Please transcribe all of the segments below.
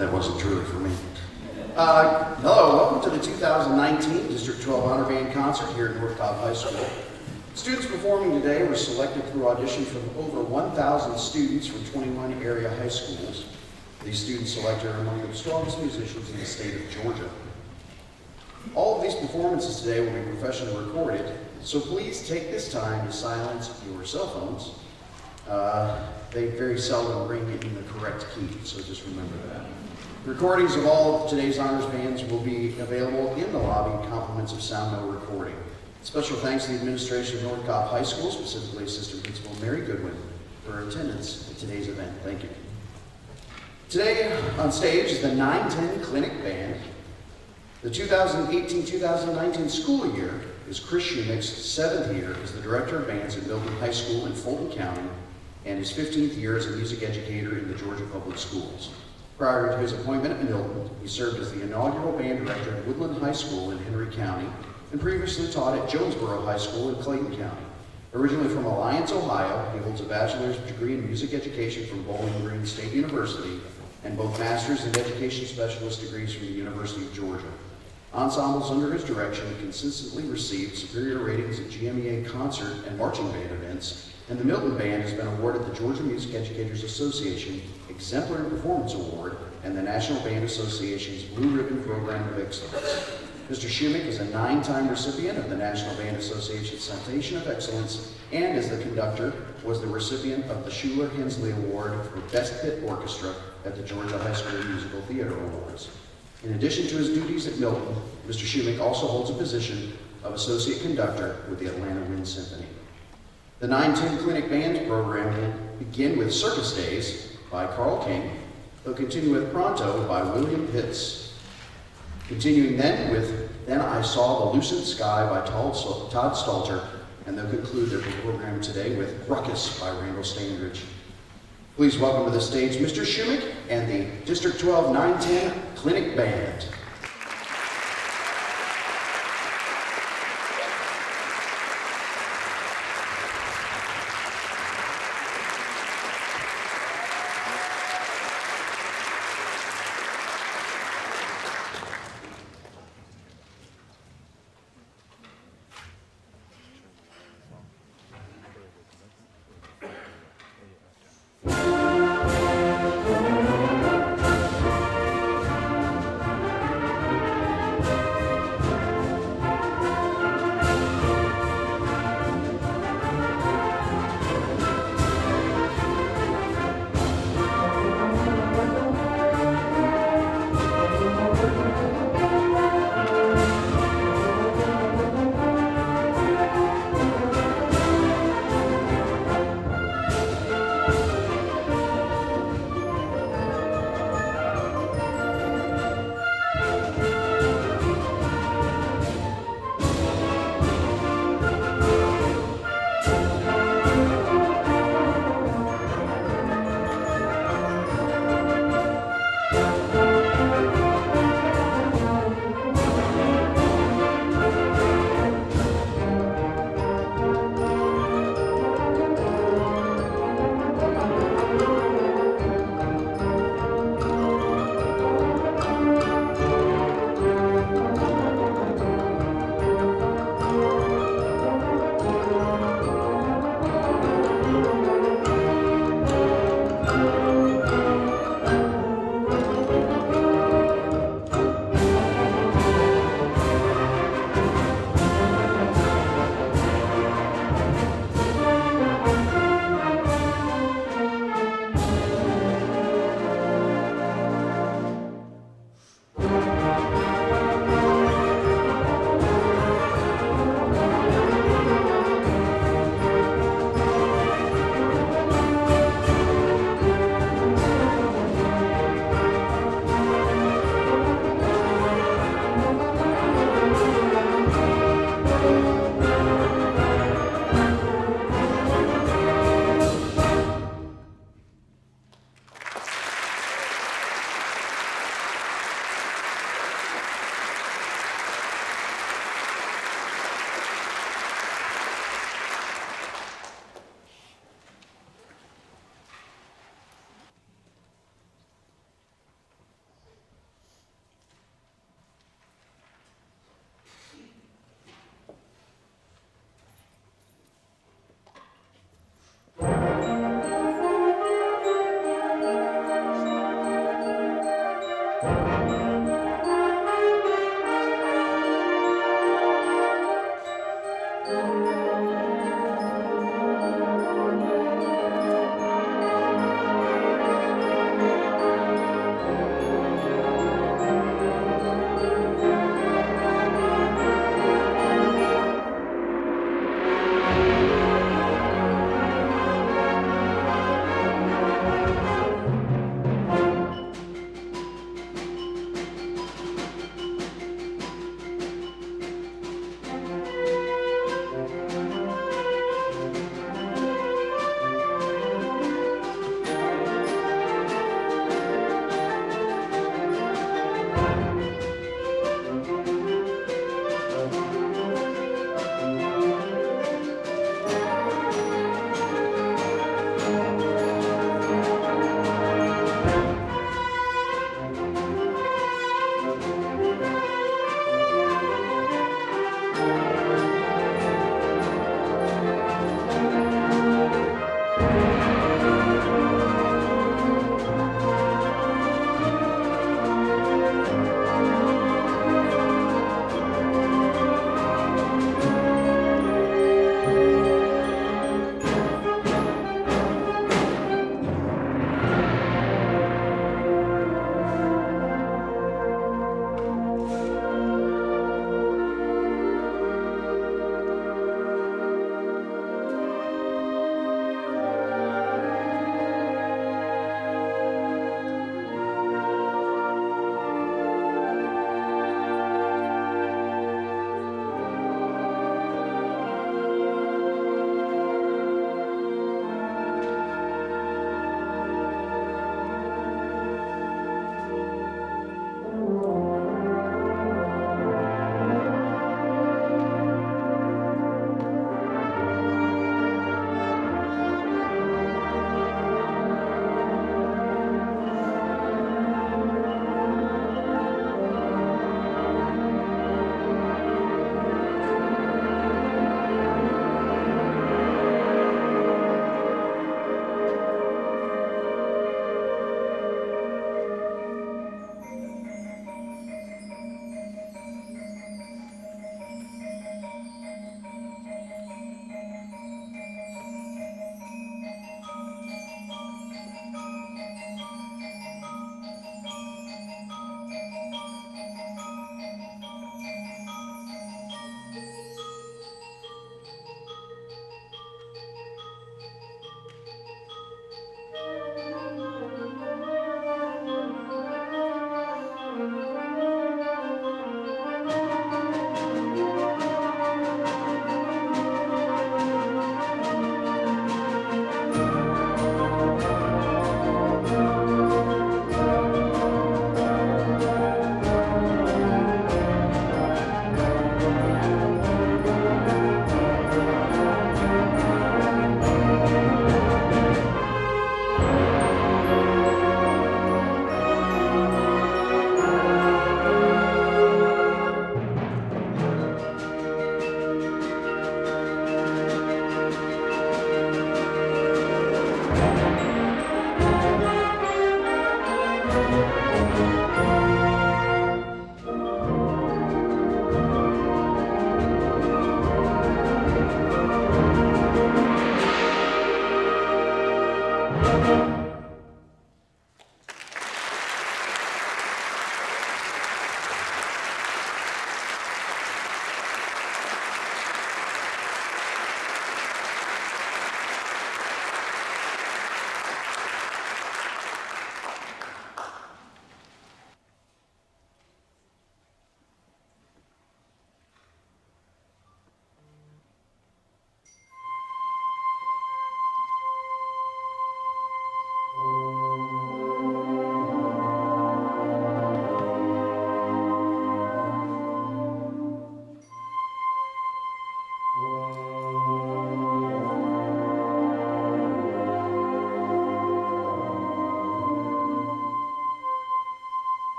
That wasn't truly for me. Hello, welcome to the 2019 District 12 Honor Band Concert here at North Cobb High School. Students performing today were selected through audition from over 1,000 students from 21 area high schools. These students selected are among the strongest musicians in the state of Georgia. All of these performances today will be professionally recorded, so please take this time to silence your cell phones. They very seldom ring in the correct key, so just remember that. Recordings of all of today's honors bands will be available in the lobby, compliments of sound no recording. Special thanks to the administration of North Cobb High School, specifically Assistant Principal Mary Goodwin, for her attendance at today's event. Thank you. Today on stage is the 910 Clinic Band. The 2018-2019 school year is Chris Shumick's 7th year as the Director of Bands at Milton High School in Fulton County and his 15th year as a music educator in the Georgia Public Schools. Prior to his appointment at Milton, he served as the inaugural band director at Woodland High School in Henry County and previously taught at Jonesboro High School in Clayton County. Originally from Alliance, Ohio, he holds a bachelor's degree in music education from Bowling Green State University and both master's and education specialist degrees from the University of Georgia. Ensembles under his direction consistently received superior ratings at GMEA concert and marching band events, and the Milton Band has been awarded the Georgia Music Educators Association Exemplary Performance Award and the National Band Association's Blue Ribbon Program of Excellence. Mr. Shumick is a 9-time recipient of the National Band Association's Citation of Excellence, and as the conductor, was the recipient of the Schuler-Hensley Award for Best Pit Orchestra at the Georgia High School Musical Theater Awards. In addition to his duties at Milton, Mr. Shumick also holds a position of Associate Conductor with the Atlanta Wind Symphony. The 910 Clinic Band program will begin with Circus Days by Carl King. They'll continue with Pronto by William Pitts. Continuing then with Then I Saw the Lucent Sky by Todd Stalter, and they'll conclude their program today with Ruckus by Randall Standridge. Please welcome to the stage Mr. Shumick and the District 12 910 Clinic Band.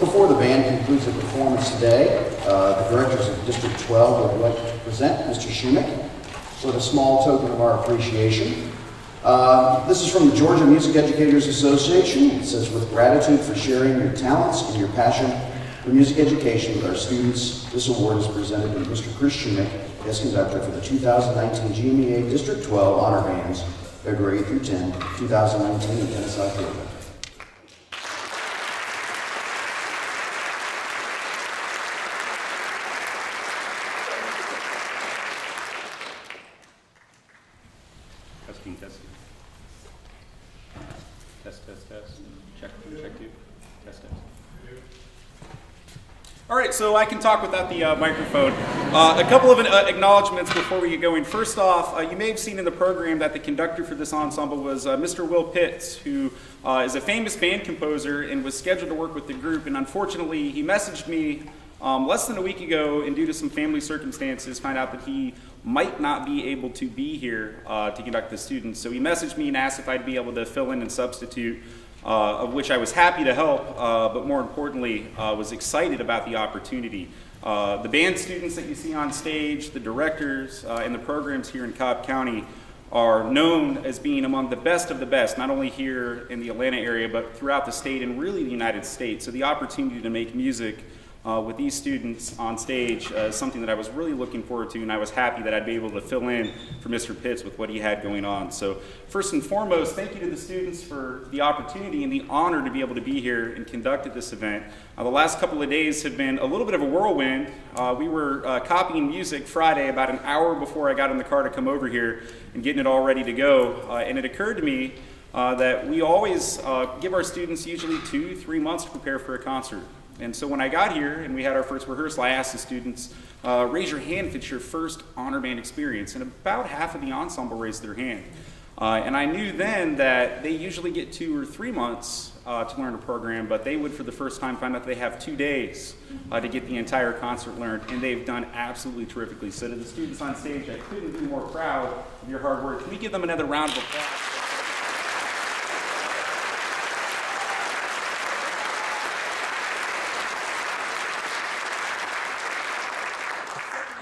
Before the band concludes their performance today, the directors of District 12 would like to present Mr. Shumick with a small token of our appreciation. This is from the Georgia Music Educators Association. It says, with gratitude for sharing your talents and your passion for music education with our students, this award is presented to Mr. Chris Shumick, guest conductor for the 2019 GMEA District 12 Honor Bands, February 8 through 10, 2019 in Kennesaw, Georgia. Testing, testing. Test, test, test. Check, check two. Test, test. All right, so I can talk without the microphone. A couple of acknowledgments before we get going. First off, you may have seen in the program that the conductor for this ensemble was Mr. Will Pitts, who is a famous band composer and was scheduled to work with the group. And unfortunately, he messaged me less than a week ago, and due to some family circumstances, found out that he might not be able to be here to conduct the students. So he messaged me and asked if I'd be able to fill in and substitute, of which I was happy to help, but more importantly, was excited about the opportunity. The band students that you see on stage, the directors, and the programs here in Cobb County are known as being among the best of the best, not only here in the Atlanta area, but throughout the state and really the United States. So the opportunity to make music with these students on stage is something that I was really looking forward to, and I was happy that I'd be able to fill in for Mr. Pitts with what he had going on. So first and foremost, thank you to the students for the opportunity and the honor to be able to be here and conduct at this event. The last couple of days have been a little bit of a whirlwind. We were copying music Friday about an hour before I got in the car to come over here and getting it all ready to go, and it occurred to me that we always give our students usually 2-3 months to prepare for a concert. And so when I got here and we had our first rehearsal, I asked the students, raise your hand if it's your first honor band experience. And about half of the ensemble raised their hand. And I knew then that they usually get 2 or 3 months to learn a program, but they would for the first time find out they have 2 days to get the entire concert learned, and they've done absolutely terrifically. So to the students on stage, I couldn't be more proud of your hard work. Can we give them another round of applause?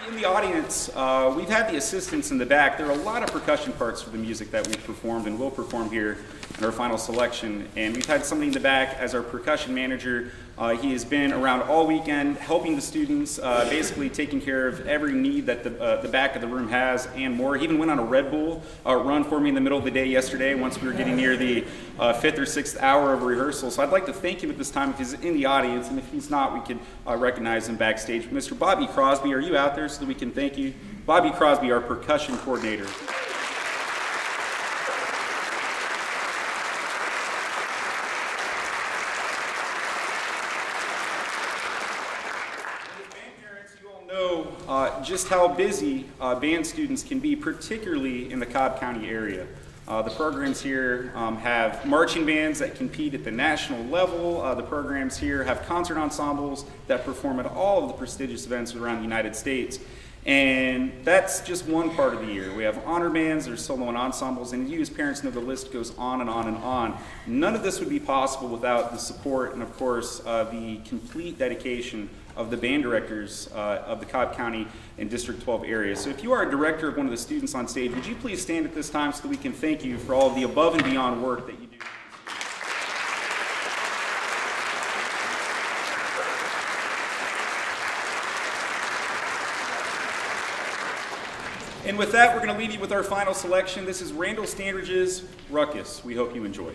In the audience, we've had the assistants in the back. There are a lot of percussion parts for the music that we've performed and will perform here in our final selection. And we've had somebody in the back as our percussion manager. He has been around all weekend helping the students, basically taking care of every need that the back of the room has and more. He even went on a Red Bull run for me in the middle of the day yesterday once we were getting near the 5th or 6th hour of rehearsal. So I'd like to thank him at this time if he's in the audience, and if he's not, we can recognize him backstage. Mr. Bobby Crosby, are you out there so that we can thank you? Bobby Crosby, our percussion coordinator. Just how busy band students can be, particularly in the Cobb County area. The programs here have marching bands that compete at the national level. The programs here have concert ensembles that perform at all of the prestigious events around the United States. And that's just one part of the year. We have honor bands, there's solo and ensembles, and you as parents know the list goes on and on and on. None of this would be possible without the support and, of course, the complete dedication of the band directors of the Cobb County and District 12 area. So if you are a director of one of the students on stage, would you please stand at this time so that we can thank you for all of the above and beyond work that you do. And with that, we're going to leave you with our final selection. This is Randall Standridge's Ruckus. We hope you enjoy.